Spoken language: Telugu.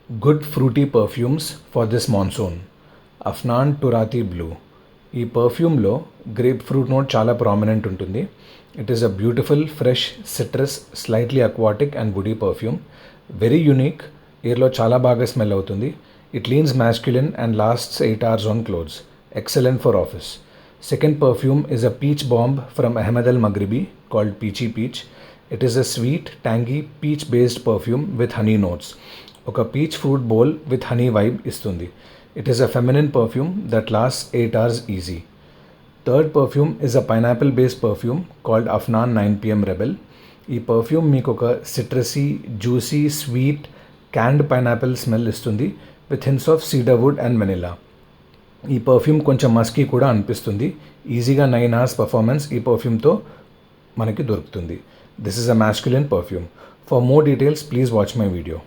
Good fruity perfumes for this monsoon. Afnan Turati Blue. ఈ పర్ఫ్యూమ్లో గ్రేప్ ఫ్రూట్ నోట్ చాలా ప్రామినెంట్ ఉంటుంది. It is a beautiful fresh citrus slightly aquatic and woody perfume. Very unique. ఎయిర్లో చాలా బాగా స్మెల్ అవుతుంది. It leans masculine and lasts 8 hours on clothes. Excellent for office. Second perfume is a peach bomb from Ahmed Al Maghribi called Peachy Peach. It is a sweet, tangy, peach-based perfume with honey notes. ఒక peach fruit bowl with honey vibe ఇస్తుంది. It is a feminine perfume that last 8 hours easy. Third perfume is a pineapple based perfume called Afnan 9 PM rebel. ఈ పర్ఫ్యూమ్ మీకు ఒక citrusy, juicy, sweet, candied pineapple smell ఇస్తుంది with hints of cedarwood and vanilla. ఈ పర్ఫ్యూమ్ కొంచెం మస్కీ కూడా అనిపిస్తుంది. ఈజీగా 9 hours పర్ఫార్మెన్స్ ఈ పర్ఫ్యూమ్తో మనకి దొరుకుతుంది. This is a masculine perfume. For more details, please watch my video.